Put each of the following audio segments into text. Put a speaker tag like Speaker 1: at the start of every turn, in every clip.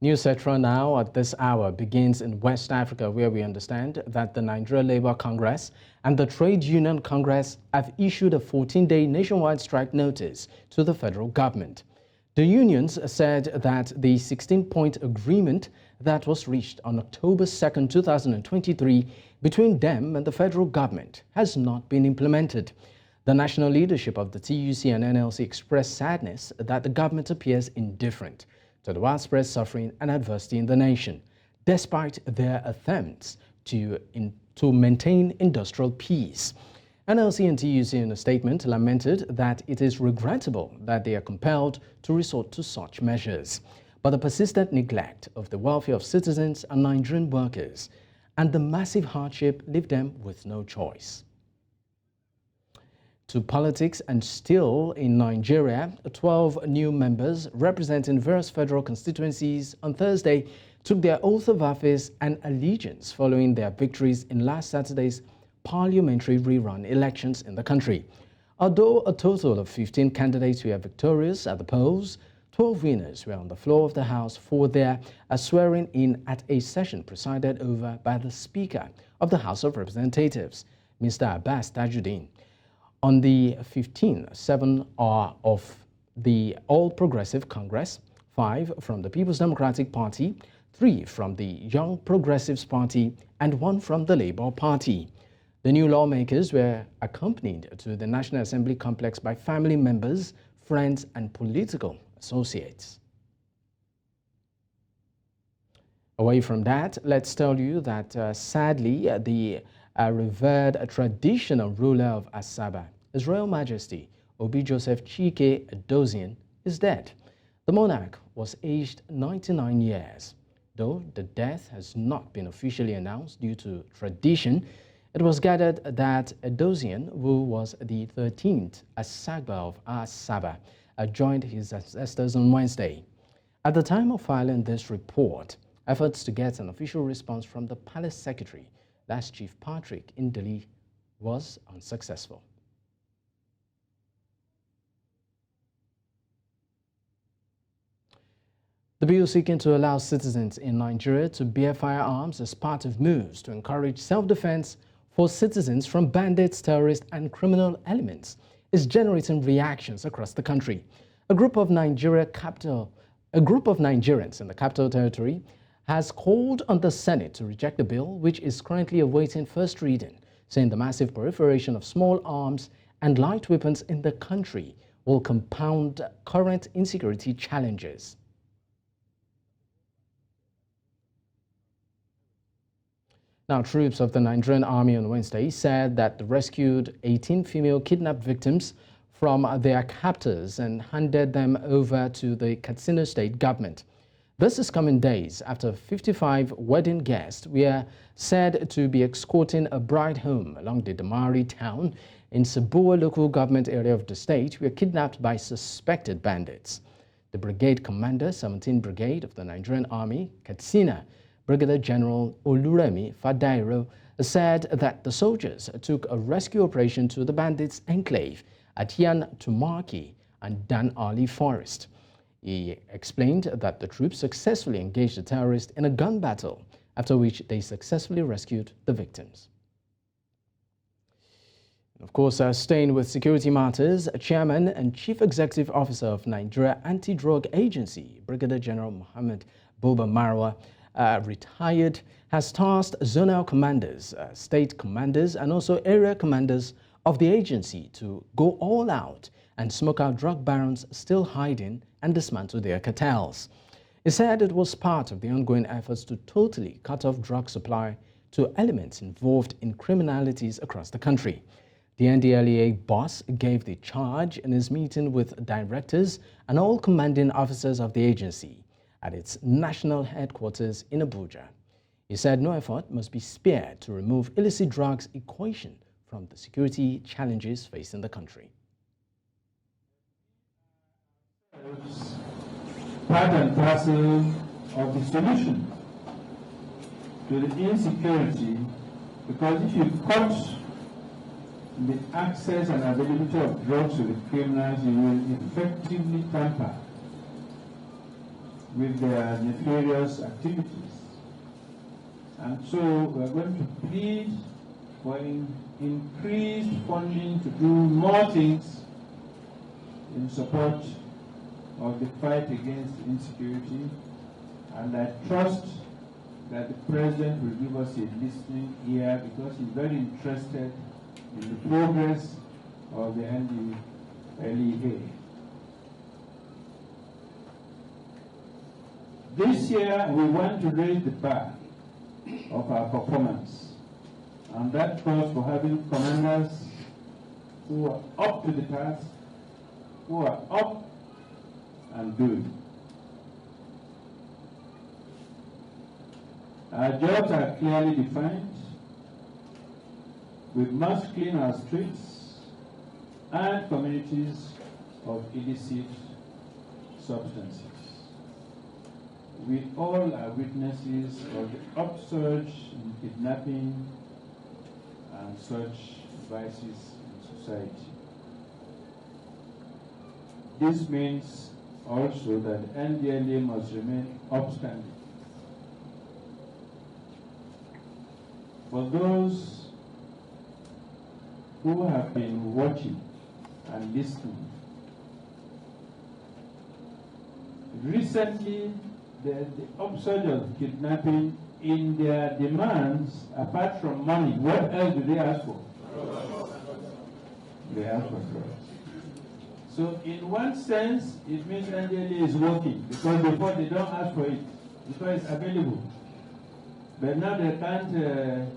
Speaker 1: News Central now at this hour begins in West Africa, where we understand that the Nigeria Labour Congress and the Trade Union Congress have issued a 14-day nationwide strike notice to the federal government. The unions said that the 16-point agreement that was reached on October 2, 2023 between them and the federal government has not been implemented. The national leadership of the TUC and NLC expressed sadness that the government appears indifferent to the widespread suffering and adversity in the nation, despite their attempts to maintain industrial peace. NLC and TUC in a statement lamented that it is regrettable that they are compelled to resort to such measures, but the persistent neglect of the welfare of citizens and Nigerian workers and the massive hardship leave them with no choice. To politics, and still in Nigeria, 12 new members representing various federal constituencies on Thursday took their oath of office and allegiance following their victories in last Saturday's parliamentary rerun elections in the country. Although a total of 15 candidates were victorious at the polls, 12 winners were on the floor of the House for their swearing in at a session presided over by the Speaker of the House of Representatives, Mr. Abbas Tajuddin. On the 7 are of the All Progressive Congress, 5 from the People's Democratic Party, 3 from the Young Progressives Party, and 1 from the Labour Party. The new lawmakers were accompanied to the National Assembly complex by family members, friends, and political associates. Away from that, let's tell you that sadly, the revered traditional ruler of Asaba, His Royal Majesty Obi Joseph Chike Edozian, is dead. The monarch was aged 99 years. Though the death has not been officially announced due to tradition, it was gathered that Edozian, who was the 13th Asagba of Asaba, joined his ancestors on Wednesday. At the time of filing this report, efforts to get an official response from the Palace Secretary, that's Chief Patrick Indeli, was unsuccessful. The bill seeking to allow citizens in Nigeria to bear firearms as part of moves to encourage self-defense for citizens from bandits, terrorists, and criminal elements is generating reactions across the country. A group of Nigerians in the Capital Territory has called on the Senate to reject the bill, which is currently awaiting first reading, saying the massive proliferation of small arms and light weapons in the country will compound current insecurity challenges. Now, troops of the Nigerian Army on Wednesday said that they rescued 18 female kidnapped victims from their captors and handed them over to the Katsina state government. This is coming days after 55 wedding guests were said to be escorting a bride home along the Damari town in Sabua local government area of the state were kidnapped by suspected bandits. The brigade commander, 17th Brigade of the Nigerian Army, Katsina, Brigadier General Oluremi Fadairo, said that the soldiers took a rescue operation to the bandits' enclave at Yan Tumaki and Dan Ali Forest. He explained that the troops successfully engaged the terrorists in a gun battle, after which they successfully rescued the victims. Of course, staying with security matters, Chairman and Chief Executive Officer of Nigeria Anti-Drug Agency, Brigadier General Mohammed Buba Marwa, retired, has tasked zonal commanders, state commanders, and also area commanders of the agency to go all out and smoke out drug barons still hiding and dismantle their cartels. He said it was part of the ongoing efforts to totally cut off drug supply to elements involved in criminalities across the country. The NDLEA boss gave the charge in his meeting with directors and all commanding officers of the agency at its national headquarters in Abuja. He said no effort must be spared to remove illicit drugs equation from the security challenges facing the country.
Speaker 2: Part and parcel of the solution to the insecurity, because if you cut the access and availability of drugs to the criminals, you will effectively tamper with their nefarious activities. And so we're going to plead for increased funding to do more things in support of the fight against insecurity, and I trust that the President will give us a listening ear because he's very interested in the progress of the NDLEA. This year, we want to raise the bar of our performance, and that calls for having commanders who are up to the task, who are up and doing. Our jobs are clearly defined. We must clean our streets and communities of illicit substances. We all are witnesses of the upsurge in kidnapping and such vices in society. This means also that NDLA must remain upstanding. For those who have been watching and listening, recently the upsurge of kidnapping in their demands, apart from money, what else do they ask for? They ask for drugs. So in one sense, it means NDLA is working, because before they don't ask for it, because it's available. But now they can't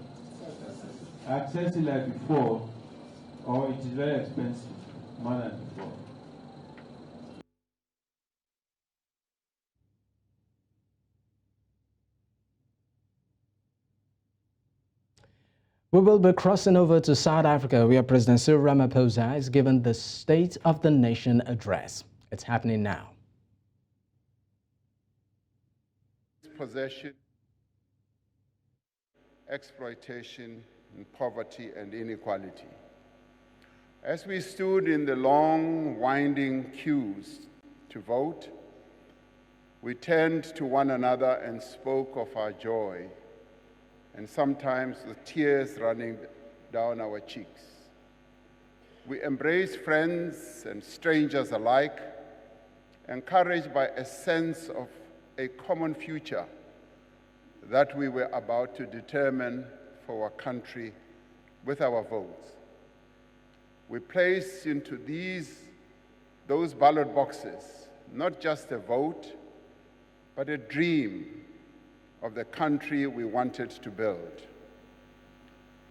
Speaker 2: access it like before, or it is very expensive, more than before.
Speaker 1: We will be crossing over to South Africa, where President Cyril Ramaphosa is given the State of the Nation address. It's happening now.
Speaker 3: Possession, exploitation, and poverty and inequality. As we stood in the long, winding queues to vote, we turned to one another and spoke of our joy, and sometimes with tears running down our cheeks. We embraced friends and strangers alike, encouraged by a sense of a common future that we were about to determine for our country with our votes. We placed into those ballot boxes not just a vote, but a dream of the country we wanted to build.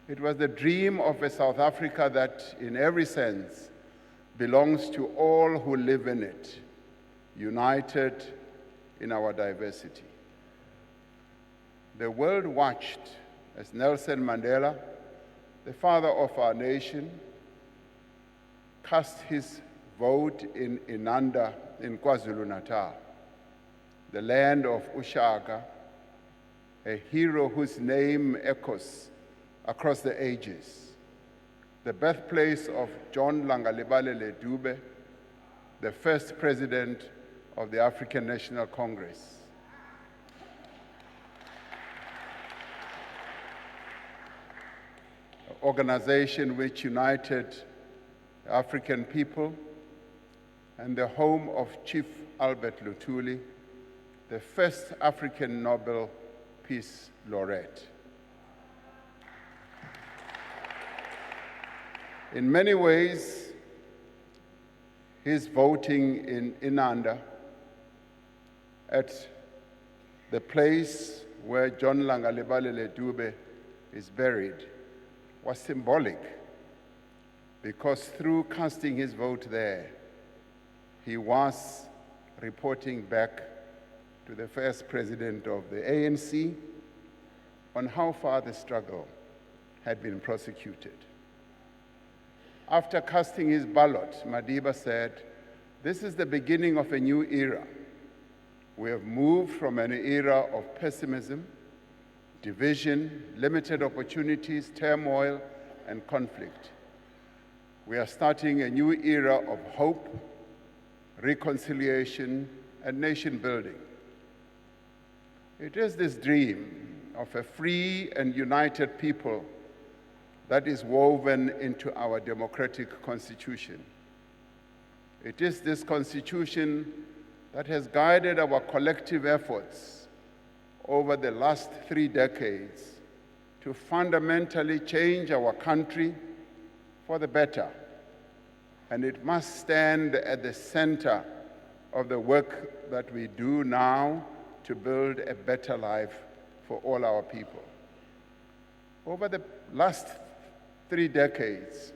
Speaker 3: It was the dream of a South Africa that, in every sense, belongs to all who live in it, united in our diversity. The world watched as Nelson Mandela, the father of our nation, cast his vote in Inanda in KwaZulu-Natal, the land of Ushaka, a hero whose name echoes across the ages, the birthplace of John Langalibalele Dube, the first president of the African National Congress. An organization which united African people, and the home of Chief Albert Luthuli, the first African Nobel Peace Laureate. In many ways, his voting in Inanda, at the place where John Langalibalele Dube is buried, was symbolic, because through casting his vote there, he was reporting back to the first president of the ANC on how far the struggle had been prosecuted. After casting his ballot, Madiba said, "This is the beginning of a new era. We have moved from an era of pessimism, division, limited opportunities, turmoil, and conflict. We are starting a new era of hope, reconciliation, and nation building." It is this dream of a free and united people that is woven into our democratic constitution. It is this constitution that has guided our collective efforts over the last 3 decades to fundamentally change our country for the better. And it must stand at the center of the work that we do now to build a better life for all our people. Over the last 3 decades,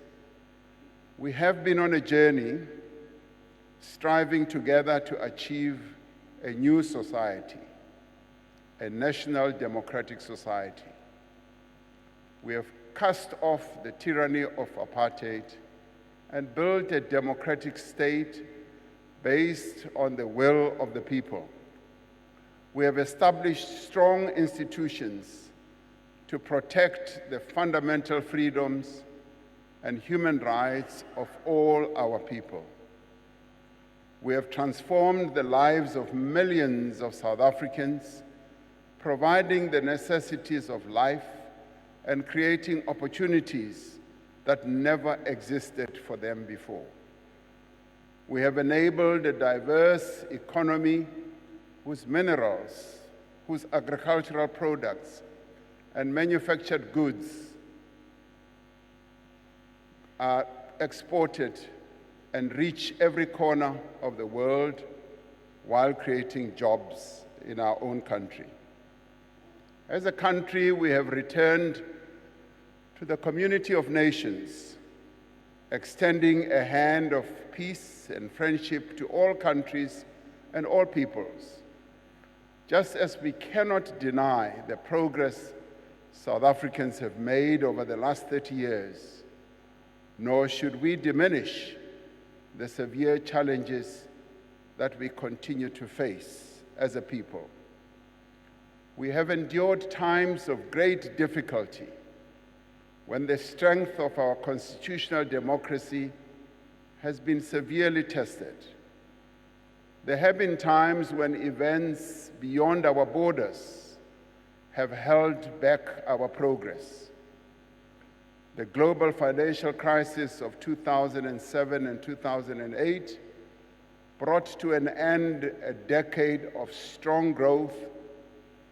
Speaker 3: we have been on a journey striving together to achieve a new society, a national democratic society. We have cast off the tyranny of apartheid and built a democratic state based on the will of the people. We have established strong institutions to protect the fundamental freedoms and human rights of all our people. We have transformed the lives of millions of South Africans, providing the necessities of life and creating opportunities that never existed for them before. We have enabled a diverse economy whose minerals, whose agricultural products, and manufactured goods are exported and reach every corner of the world while creating jobs in our own country. As a country, we have returned to the community of nations, extending a hand of peace and friendship to all countries and all peoples. Just as we cannot deny the progress South Africans have made over the last 30 years, nor should we diminish the severe challenges that we continue to face as a people. We have endured times of great difficulty when the strength of our constitutional democracy has been severely tested. There have been times when events beyond our borders have held back our progress. The global financial crisis of 2007 and 2008 brought to an end a decade of strong growth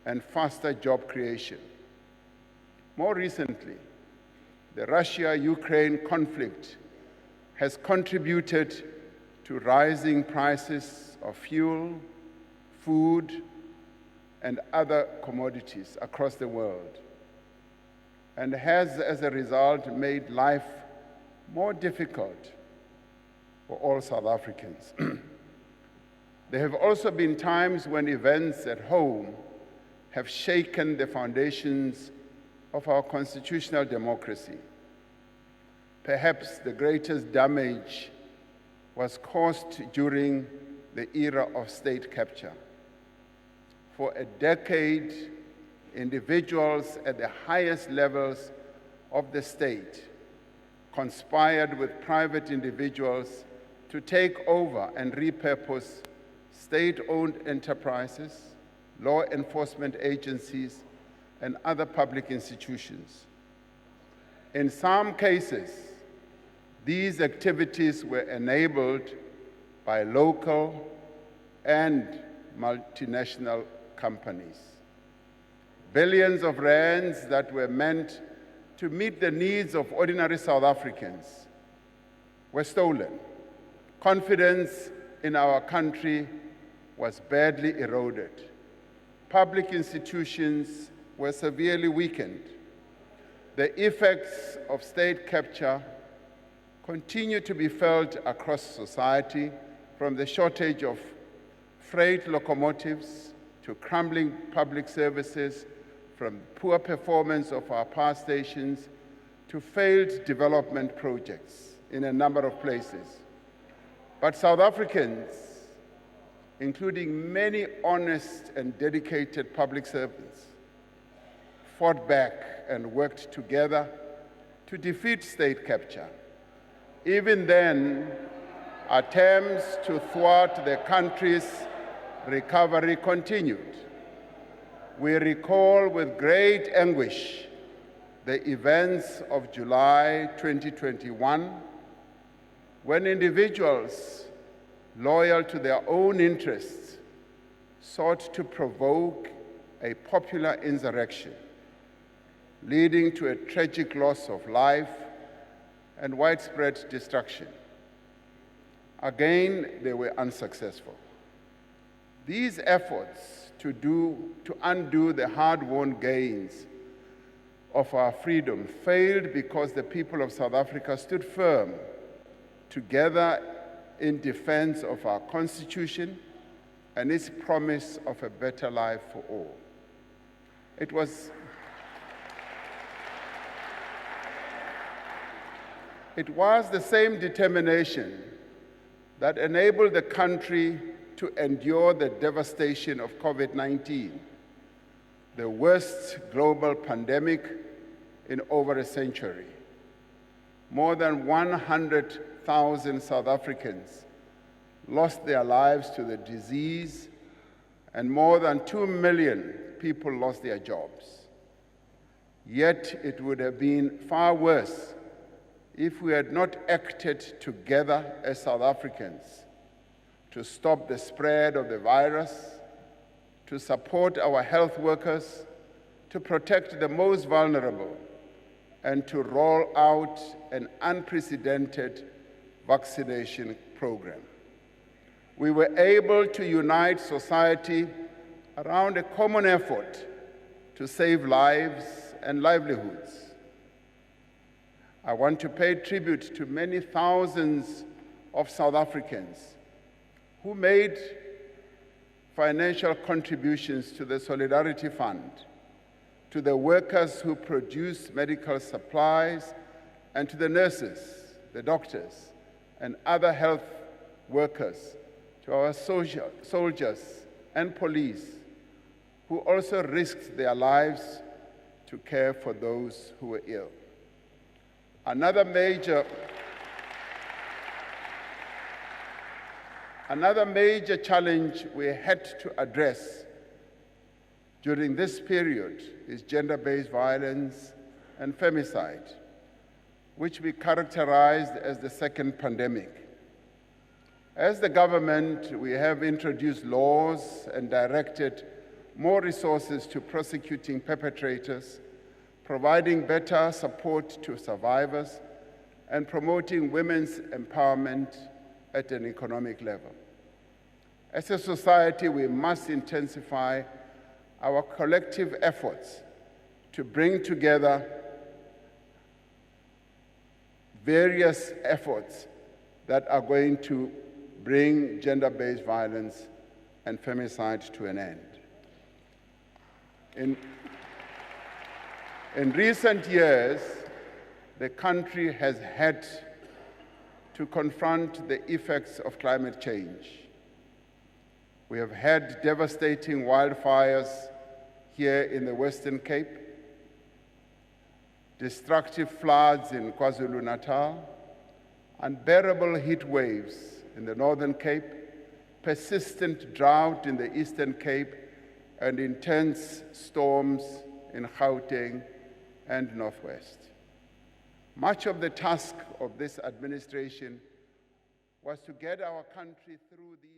Speaker 3: and faster job creation. More recently, the Russia-Ukraine conflict has contributed to rising prices of fuel, food, and other commodities across the world, and has, as a result, made life more difficult for all South Africans. There have also been times when events at home have shaken the foundations of our constitutional democracy. Perhaps the greatest damage was caused during the era of state capture. For a decade, individuals at the highest levels of the state conspired with private individuals to take over and repurpose state-owned enterprises, law enforcement agencies, and other public institutions. In some cases, these activities were enabled by local and multinational companies. Billions of rands that were meant to meet the needs of ordinary South Africans were stolen. Confidence in our country was badly eroded. Public institutions were severely weakened. The effects of state capture continue to be felt across society, from the shortage of freight locomotives to crumbling public services, from poor performance of our power stations to failed development projects in a number of places. But South Africans, including many honest and dedicated public servants, fought back and worked together to defeat state capture. Even then, attempts to thwart the country's recovery continued. we recall with great anguish the events of July 2021, when individuals loyal to their own interests sought to provoke a popular insurrection, leading to a tragic loss of life and widespread destruction. Again, they were unsuccessful. These efforts to undo the hard-won gains of our freedom failed because the people of South Africa stood firm, together in defense of our Constitution and its promise of a better life for all. It was the same determination that enabled the country to endure the devastation of COVID-19, the worst global pandemic in over a century. More than 100,000 South Africans lost their lives to the disease, and more than 2 million people lost their jobs. Yet it would have been far worse if we had not acted together as South Africans to stop the spread of the virus, to support our health workers, to protect the most vulnerable, and to roll out an unprecedented vaccination program. We were able to unite society around a common effort to save lives and livelihoods. I want to pay tribute to many thousands of South Africans who made financial contributions to the Solidarity Fund, to the workers who produce medical supplies, and to the nurses, the doctors, and other health workers, to our soldiers and police, who also risked their lives to care for those who were ill. Another major challenge we had to address during this period is gender-based violence and femicide, which we characterized as the second pandemic. As the government, we have introduced laws and directed more resources to prosecuting perpetrators, providing better support to survivors, and promoting women's empowerment at an economic level. As a society, we must intensify our collective efforts to bring together various efforts that are going to bring gender-based violence and femicide to an end. In recent years, the country has had to confront the effects of climate change. We have had devastating wildfires here in the Western Cape, destructive floods in KwaZulu-Natal, unbearable heat waves in the Northern Cape, persistent drought in the Eastern Cape, and intense storms in Gauteng and Northwest. Much of the task of this administration was to get our country through these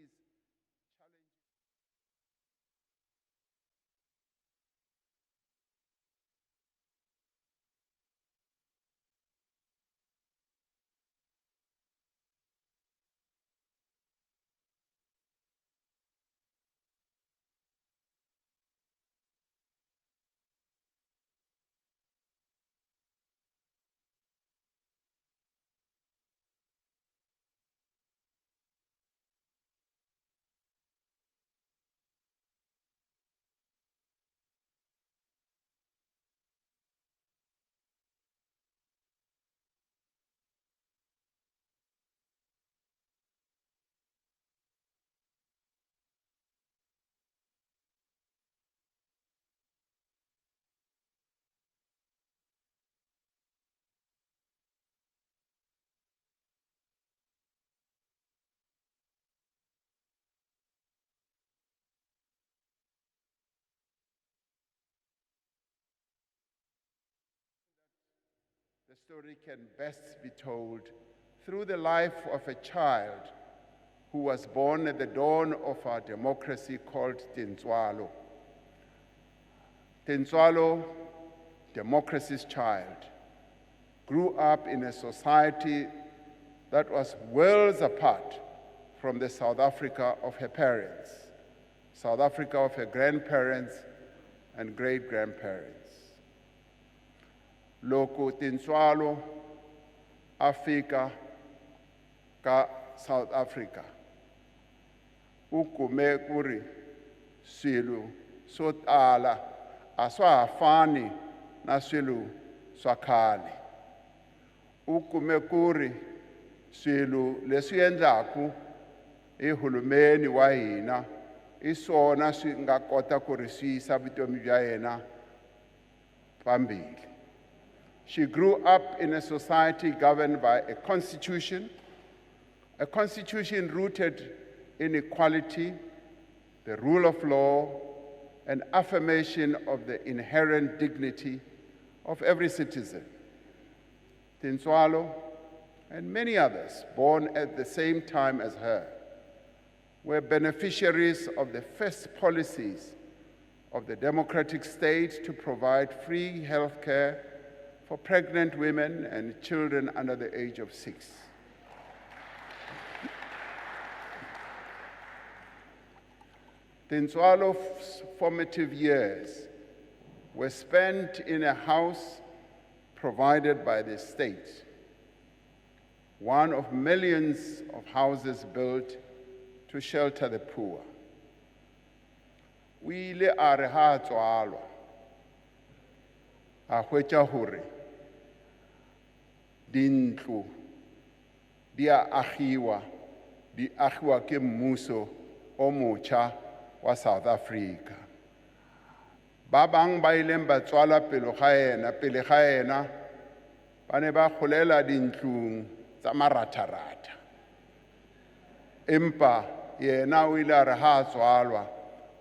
Speaker 3: the story can best be told through the life of a child who was born at the dawn of our democracy called Tintswalo. Tintswalo, democracy's child, grew up in a society that was worlds apart from the South Africa of her parents, South Africa of her grandparents and great-grandparents. Loko Tintswalo afika ka South Africa, ukume kuri swilo swo tala a swa ha fani na swilo swa khale. Ukume kuri swilo leswi endlaku hi hulumeni wa hina i swona swi nga kota ku ri swi yisa vutomi bya yena phambili. She grew up in a society governed by a constitution rooted in equality, the rule of law, and affirmation of the inherent dignity of every citizen. Tintswalo and many others born at the same time as her were beneficiaries of the first policies of the democratic state to provide free health care for pregnant women and children under the age of 6. Tintswalo's formative years were spent in a house provided by the state, one of millions of houses built to shelter the poor. O ile a re ha a tswalwa a hwetša hore dintlo di a agiwa ke mmuso o motjha wa South Africa. Ba bang ba ileng ba tswala pele ga ena ba ne ba golela dintlong tsa maratharata. Empa yena o ile a re ha a tswalwa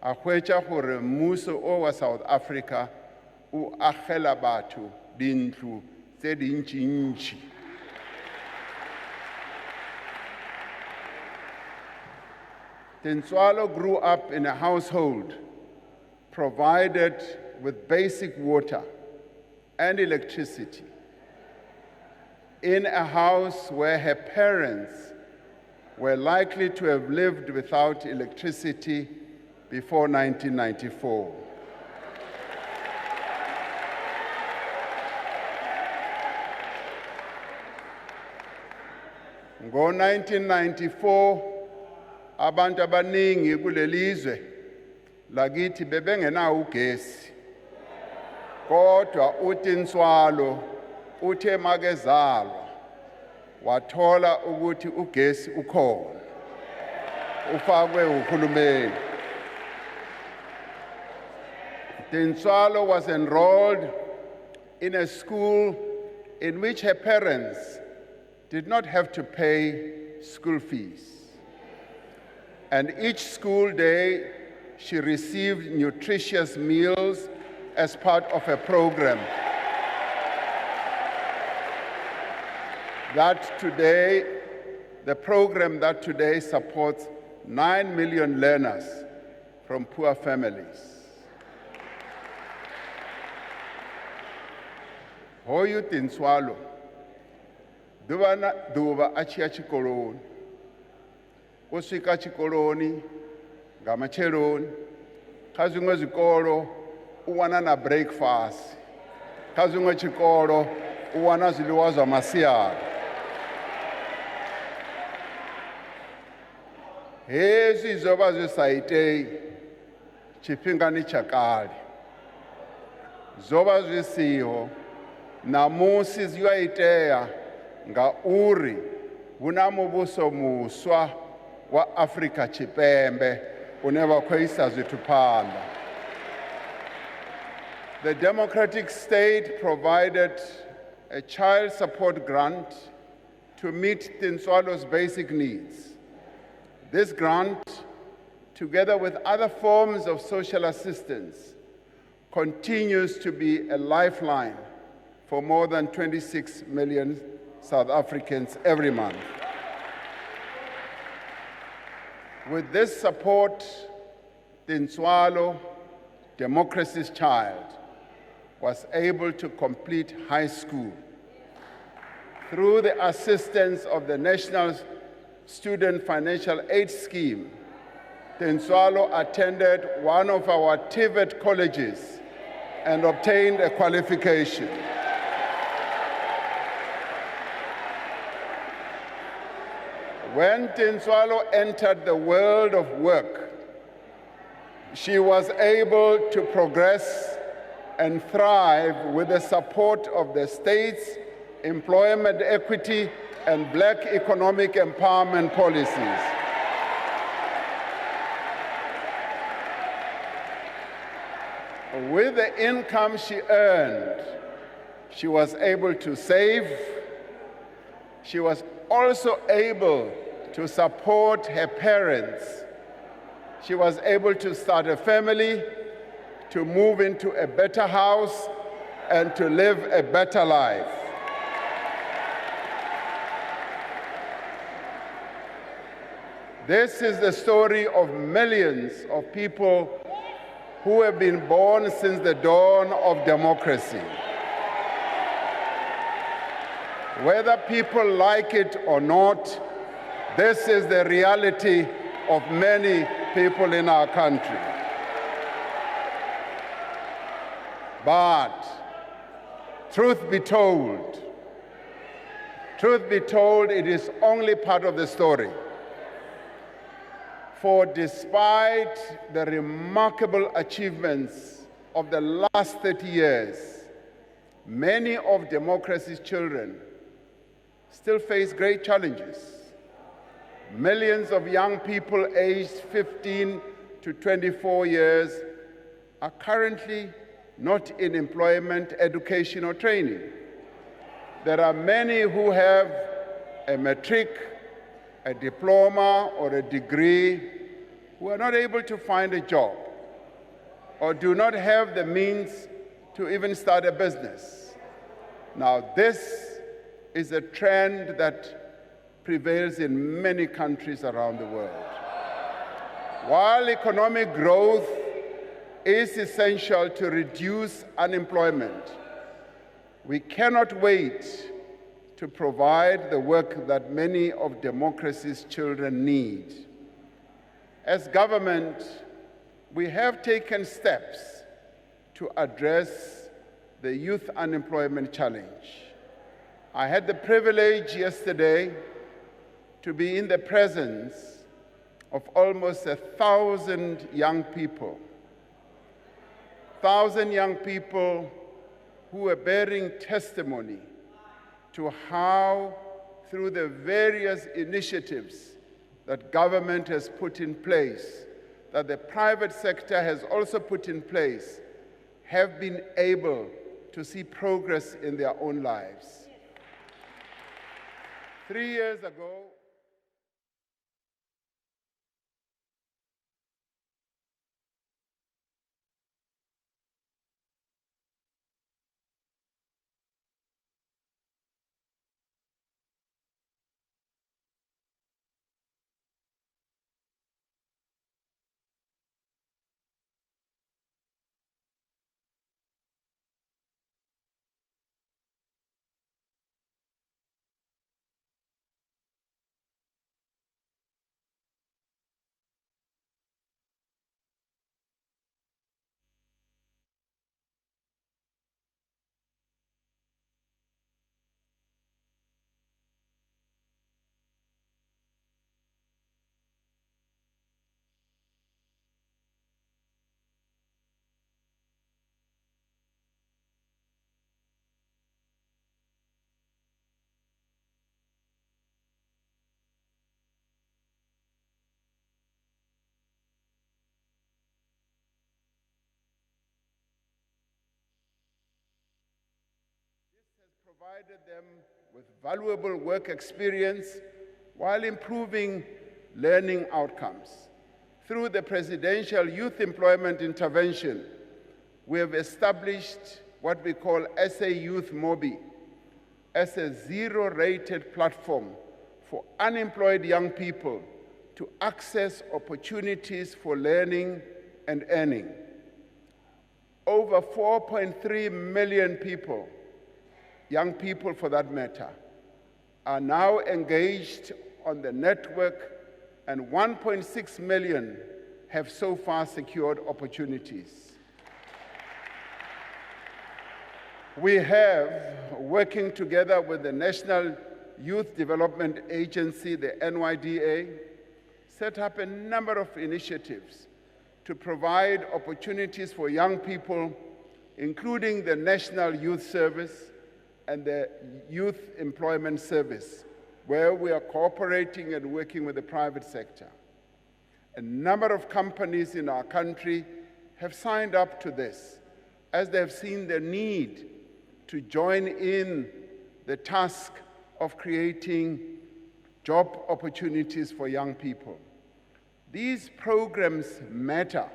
Speaker 3: a hwetša gore mmuso o wa South Africa o agela batho dintlo tse dintši-ntši. Tintswalo grew up in a household provided with basic water and electricity, in a house where her parents were likely to have lived without electricity before 1994. Ngo-1994, abantu abaningi kulelizwe lakithi bebengenawo ugesi. Kodwa uTintswalo uthe makezalwa wathola ukuthi ugesi ukhona. Ufakwe uhulumeni. Tintswalo was enrolled in a school in which her parents did not have to pay school fees. And each school day, she received nutritious meals as part of a program the program that today supports 9 million learners from poor families. Hoyu Tintswalo, duva achia chikoloni. Usika chikoloni, ngamacheloni, kazungwe zikolo, uwana na breakfast, kazungwe chikolo, uwana ziliwa za masiyara. Hezi zoba zisaitei, chipingani chakali. Zoba zisiho, namusi ziwaitea, nga uri, unamubuso muswa, wa Afrika Chipembe, uneva kwesa zwithu phanḓa. The democratic state provided a child support grant to meet Tintswalo's basic needs. This grant, together with other forms of social assistance, continues to be a lifeline for more than 26 million South Africans every month. With this support, Tintswalo, democracy's child, was able to complete high school. Through the assistance of the National Student Financial Aid Scheme, Tintswalo attended one of our TVET colleges and obtained a qualification. When Tintswalo entered the world of work, she was able to progress and thrive with the support of the state's employment equity and Black economic empowerment policies. With the income she earned, she was able to save. She was also able to support her parents. She was able to start a family, to move into a better house, and to live a better life. This is the story of millions of people who have been born since the dawn of democracy. Whether people like it or not, this is the reality of many people in our country. But truth be told, it is only part of the story. For despite the remarkable achievements of the last 30 years, many of democracy's children still face great challenges. Millions of young people aged 15 to 24 years are currently not in employment, education, or training. There are many who have a matric, a diploma, or a degree who are not able to find a job or do not have the means to even start a business. Now, this is a trend that prevails in many countries around the world. While economic growth is essential to reduce unemployment, we cannot wait to provide the work that many of democracy's children need. As government, we have taken steps to address the youth unemployment challenge. I had the privilege yesterday to be in the presence of almost 1,000 young people. 1,000 young people who were bearing testimony to how, through the various initiatives that government has put in place, that the private sector has also put in place, have been able to see progress in their own lives. 3 years ago, provided them with valuable work experience while improving learning outcomes. Through the Presidential Youth Employment Intervention, we have established what we call SA Youth Mobi, as a zero-rated platform for unemployed young people to access opportunities for learning and earning. Over 4.3 million people, young people for that matter, are now engaged on the network, and 1.6 million have so far secured opportunities. We have, working together with the National Youth Development Agency, the NYDA, set up a number of initiatives to provide opportunities for young people, including the National Youth Service and the Youth Employment Service, where we are cooperating and working with the private sector. A number of companies in our country have signed up to this, as they have seen the need to join in the task of creating job opportunities for young people. These programs matter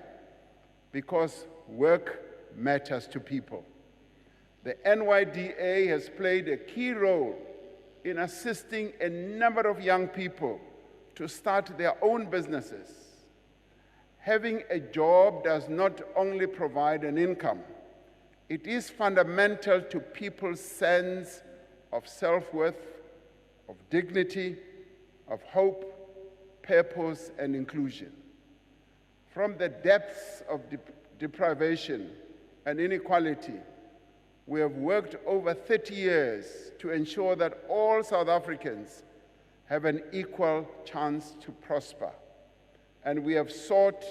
Speaker 3: because work matters to people. The NYDA has played a key role in assisting a number of young people to start their own businesses. Having a job does not only provide an income, it is fundamental to people's sense of self-worth, of dignity, of hope, purpose, and inclusion. From the depths of deprivation and inequality, we have worked over 30 years to ensure that all South Africans have an equal chance to prosper. And we have sought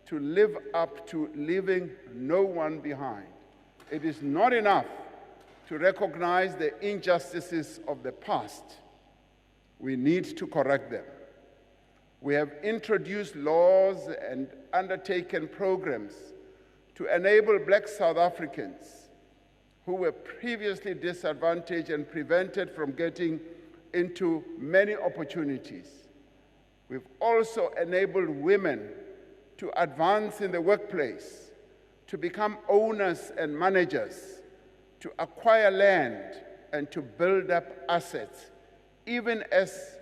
Speaker 3: to live up to leaving no one behind. It is not enough to recognize the injustices of the past. We need to correct them. We have introduced laws and undertaken programs to enable Black South Africans who were previously disadvantaged and prevented from getting into many opportunities. We've also enabled women to advance in the workplace, to become owners and managers, to acquire land and to build up assets, even as,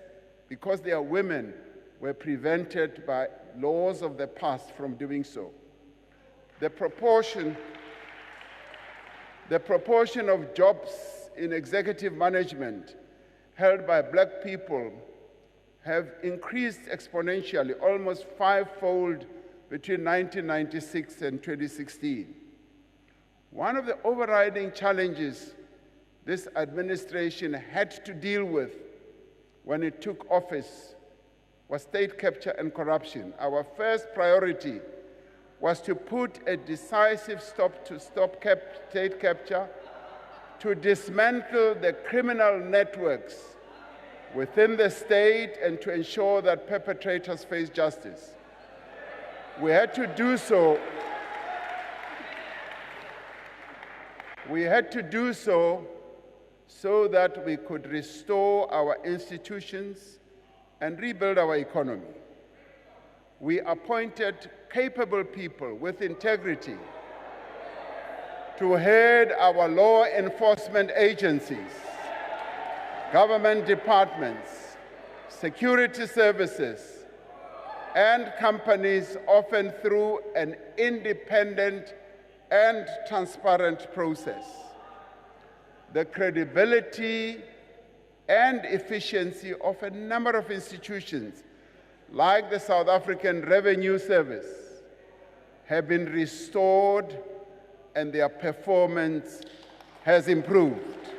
Speaker 3: because they are women, were prevented by laws of the past from doing so. The proportion of jobs in executive management held by Black people have increased exponentially, almost fivefold between 1996 and 2016. One of the overriding challenges this administration had to deal with when it took office was state capture and corruption. Our first priority was to put a decisive stop to state capture, to dismantle the criminal networks within the state, and to ensure that perpetrators face justice. We had to do so. So that we could restore our institutions and rebuild our economy. We appointed capable people with integrity to head our law enforcement agencies, government departments, security services, and companies, often through an independent and transparent process. The credibility and efficiency of a number of institutions, like the South African Revenue Service, have been restored and their performance has improved.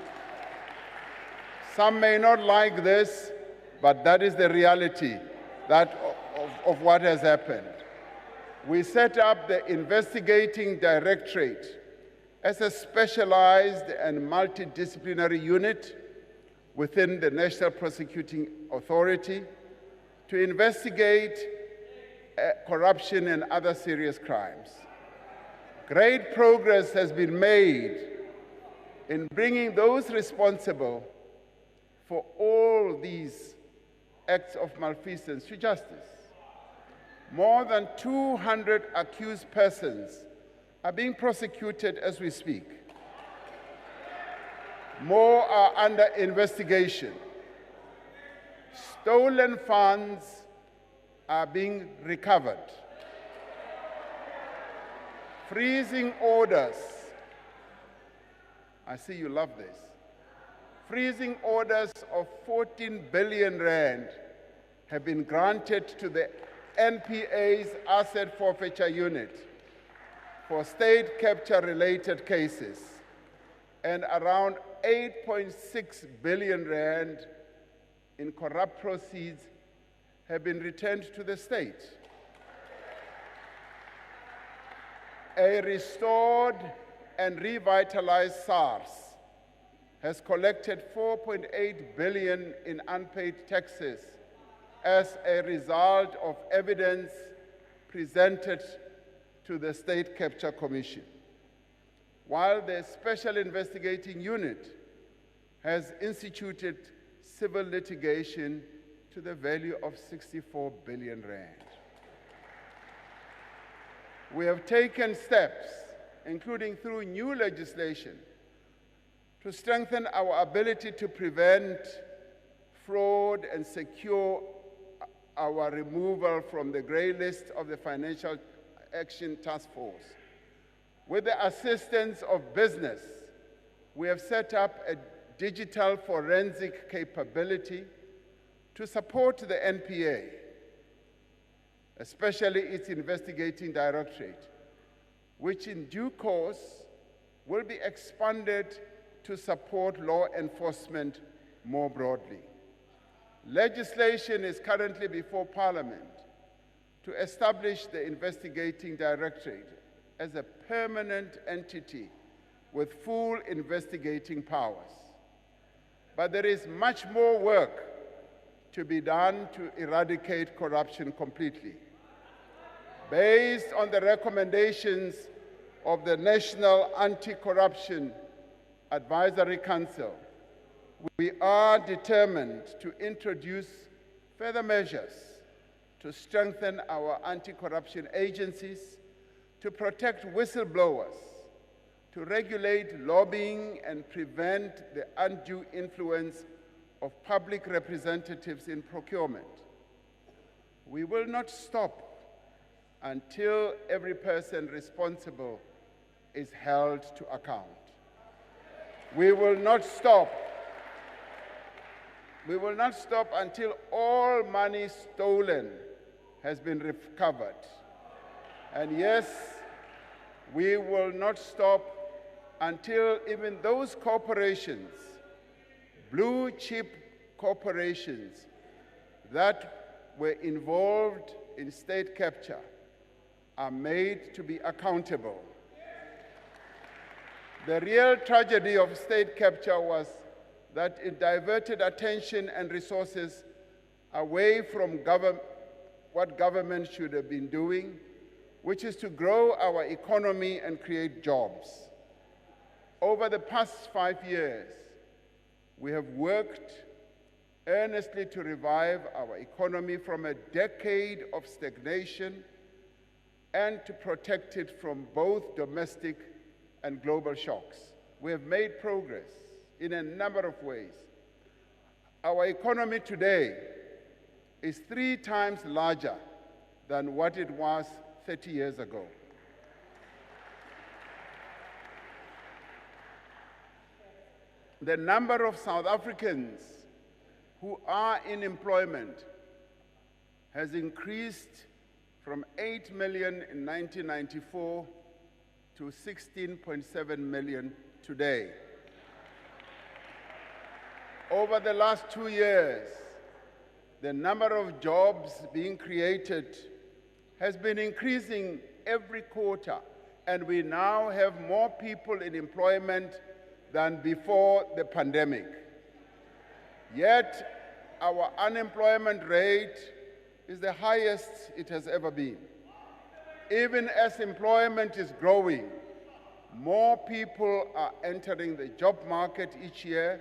Speaker 3: Some may not like this, but that is the reality of what has happened. We set up the Investigating Directorate as a specialized and multidisciplinary unit within the National Prosecuting Authority to investigate corruption and other serious crimes. Great progress has been made in bringing those responsible for all these acts of malfeasance to justice. More than 200 accused persons are being prosecuted as we speak. More are under investigation. Stolen funds are being recovered. Freezing orders, I see you love this. Freezing orders of 14 billion rand have been granted to the NPA's asset forfeiture unit for state capture-related cases, and around 8.6 billion rand in corrupt proceeds have been returned to the state. A restored and revitalized SARS has collected 4.8 billion in unpaid taxes as a result of evidence presented to the State Capture Commission, while the Special Investigating Unit has instituted civil litigation to the value of 64 billion rand. We have taken steps, including through new legislation, to strengthen our ability to prevent fraud and secure our removal from the grey list of the Financial Action Task Force. With the assistance of business, we have set up a digital forensic capability to support the NPA, especially its investigating directorate, which in due course will be expanded to support law enforcement more broadly. Legislation is currently before Parliament to establish the investigating directorate as a permanent entity with full investigating powers. But there is much more work to be done to eradicate corruption completely. Based on the recommendations of the National Anti-Corruption Advisory Council, we are determined to introduce further measures to strengthen our anti-corruption agencies, to protect whistleblowers, to regulate lobbying and prevent the undue influence of public representatives in procurement. We will not stop until every person responsible is held to account. We will not stop until all money stolen has been recovered. And yes, we will not stop until even those corporations, blue chip corporations that were involved in state capture, are made to be accountable. The real tragedy of state capture was that it diverted attention and resources away from what government should have been doing, which is to grow our economy and create jobs. Over the past 5 years, we have worked earnestly to revive our economy from a decade of stagnation and to protect it from both domestic and global shocks. We have made progress in a number of ways. Our economy today is 3 times larger than what it was 30 years ago. The number of South Africans who are in employment has increased from 8 million in 1994 to 16.7 million today. Over the last 2 years, the number of jobs being created has been increasing every quarter, and we now have more people in employment than before the pandemic. Yet, our unemployment rate is the highest it has ever been. Even as employment is growing, more people are entering the job market each year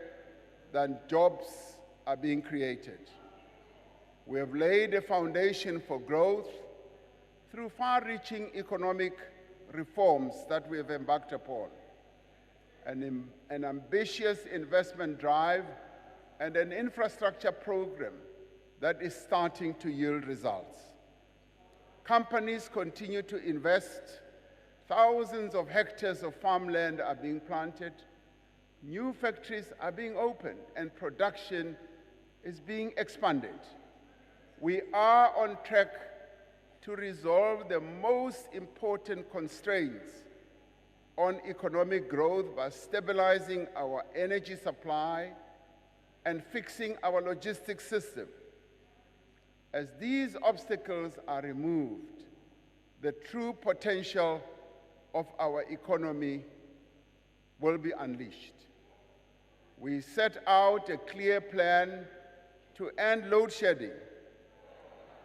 Speaker 3: than jobs are being created. We have laid a foundation for growth through far-reaching economic reforms that we have embarked upon. an ambitious investment drive, and an infrastructure program that is starting to yield results. Companies continue to invest. Thousands of hectares of farmland are being planted. New factories are being opened, and production is being expanded. We are on track to resolve the most important constraints on economic growth by stabilizing our energy supply and fixing our logistics system. As these obstacles are removed, the true potential of our economy will be unleashed. We set out a clear plan to end load shedding,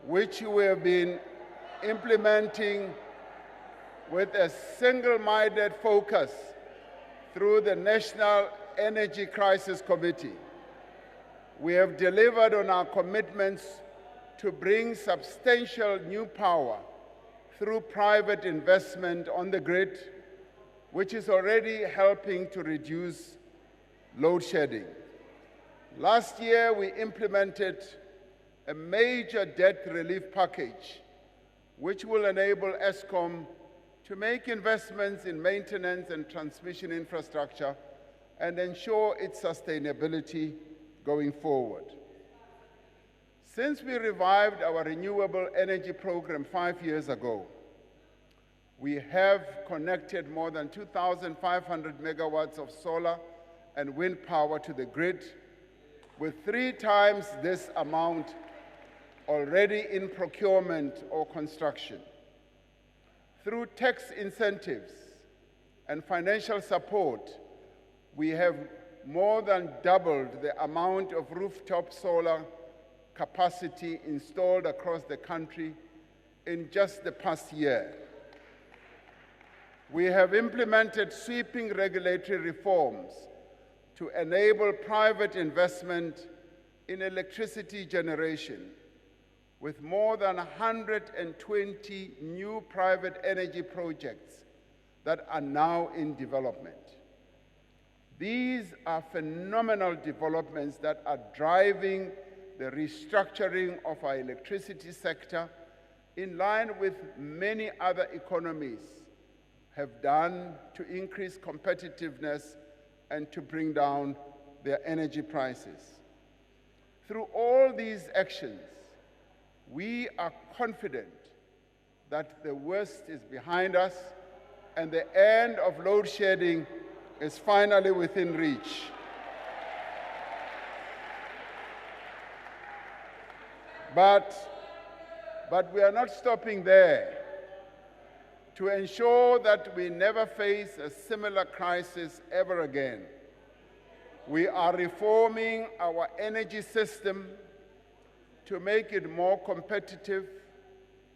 Speaker 3: which we have been implementing with a single-minded focus through the National Energy Crisis Committee. We have delivered on our commitments to bring substantial new power through private investment on the grid, which is already helping to reduce load shedding. Last year, we implemented a major debt relief package, which will enable Eskom to make investments in maintenance and transmission infrastructure and ensure its sustainability going forward. Since we revived our renewable energy program 5 years ago, we have connected more than 2,500 megawatts of solar and wind power to the grid, with 3 times this amount already in procurement or construction. Through tax incentives and financial support, we have more than doubled the amount of rooftop solar capacity installed across the country in just the past year. We have implemented sweeping regulatory reforms to enable private investment in electricity generation, with more than 120 new private energy projects that are now in development. These are phenomenal developments that are driving the restructuring of our electricity sector in line with many other economies have done to increase competitiveness and to bring down their energy prices. Through all these actions, we are confident that the worst is behind us and the end of load shedding is finally within reach. But we are not stopping there. To ensure that we never face a similar crisis ever again, we are reforming our energy system to make it more competitive,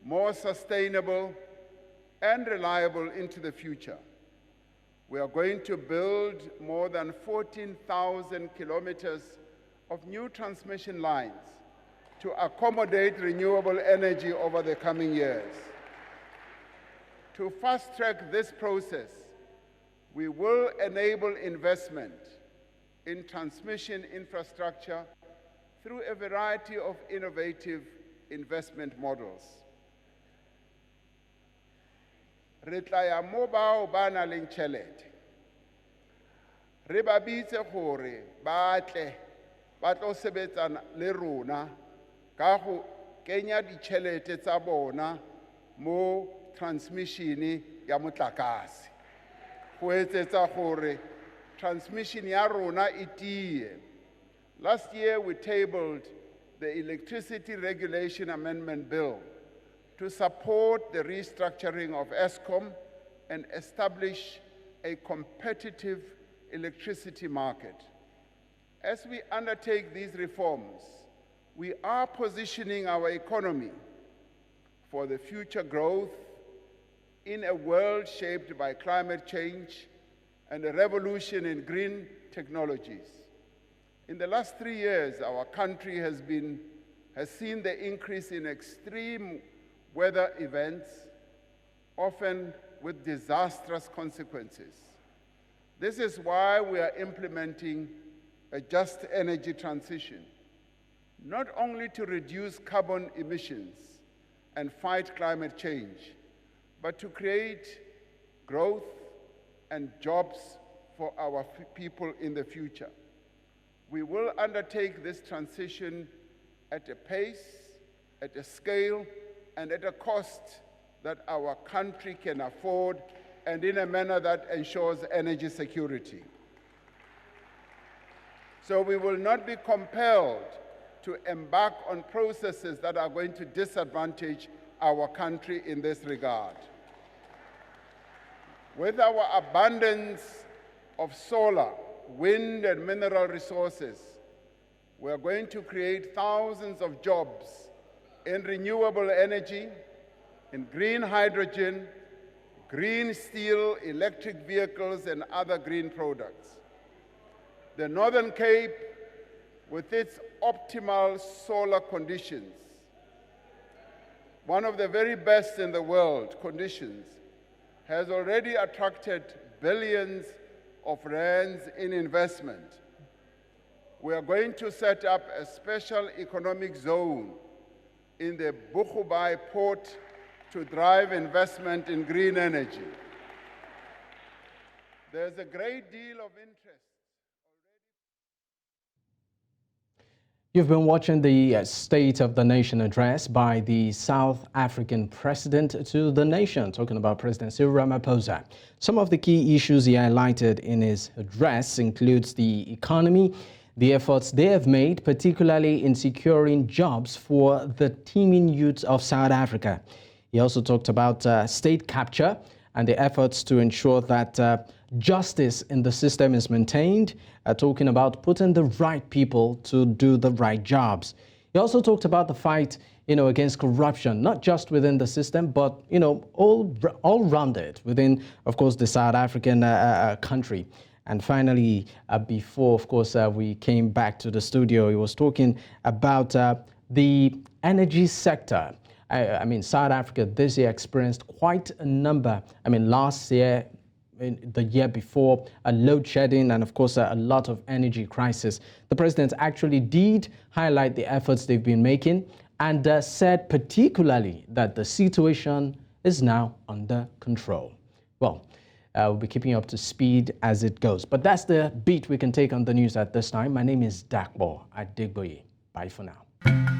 Speaker 3: more sustainable, and reliable into the future. We are going to build more than 14,000 kilometers of new transmission lines to accommodate renewable energy over the coming years. To fast-track this process, we will enable investment in transmission infrastructure through a variety of innovative investment models. Re tla ya mo bao ba nang le tšhelete. Re ba bitse gore ba tle ba tlo sebetsana le rona ka go kenya ditšhelete tsa bona mo transmission ya motlakase. Go etsetsa gore transmission ya rona e tie. Last year, we tabled the Electricity Regulation Amendment Bill to support the restructuring of Eskom and establish a competitive electricity market. As we undertake these reforms, we are positioning our economy for the future growth in a world shaped by climate change and a revolution in green technologies. In the last 3 years, our country has seen the increase in extreme weather events, often with disastrous consequences. This is why we are implementing a just energy transition, not only to reduce carbon emissions and fight climate change, but to create growth and jobs for our people in the future. We will undertake this transition at a pace, at a scale, and at a cost that our country can afford, and in a manner that ensures energy security. So we will not be compelled to embark on processes that are going to disadvantage our country in this regard. With our abundance of solar, wind, and mineral resources, we are going to create thousands of jobs in renewable energy, in green hydrogen, green steel, electric vehicles, and other green products. The Northern Cape, with its optimal solar conditions, one of the very best in the world conditions, has already attracted billions of rands in investment. We are going to set up a special economic zone in the Boegoebaai port to drive investment in green energy. There's a great deal of interest.
Speaker 1: You've been watching the State of the Nation address by the South African president to the nation, talking about President Cyril Ramaphosa. Some of the key issues he highlighted in his address includes the economy, the efforts they have made, particularly in securing jobs for the teeming youth of South Africa. He also talked about state capture and the efforts to ensure that justice in the system is maintained, talking about putting the right people to do the right jobs. He also talked about the fight, against corruption, not just within the system, but, all rounded within, of course, the South African country. And finally, before, of course, we came back to the studio, he was talking about the energy sector. I mean, South Africa this year experienced quite a number. I mean, last year, the year before, a load shedding and, of course, a lot of energy crisis. The president actually did highlight the efforts they've been making and said particularly that the situation is now under control. Well, we'll be keeping you up to speed as it goes. But that's the beat we can take on the news at this time. My name is Dakbo Adigboye. Bye for now.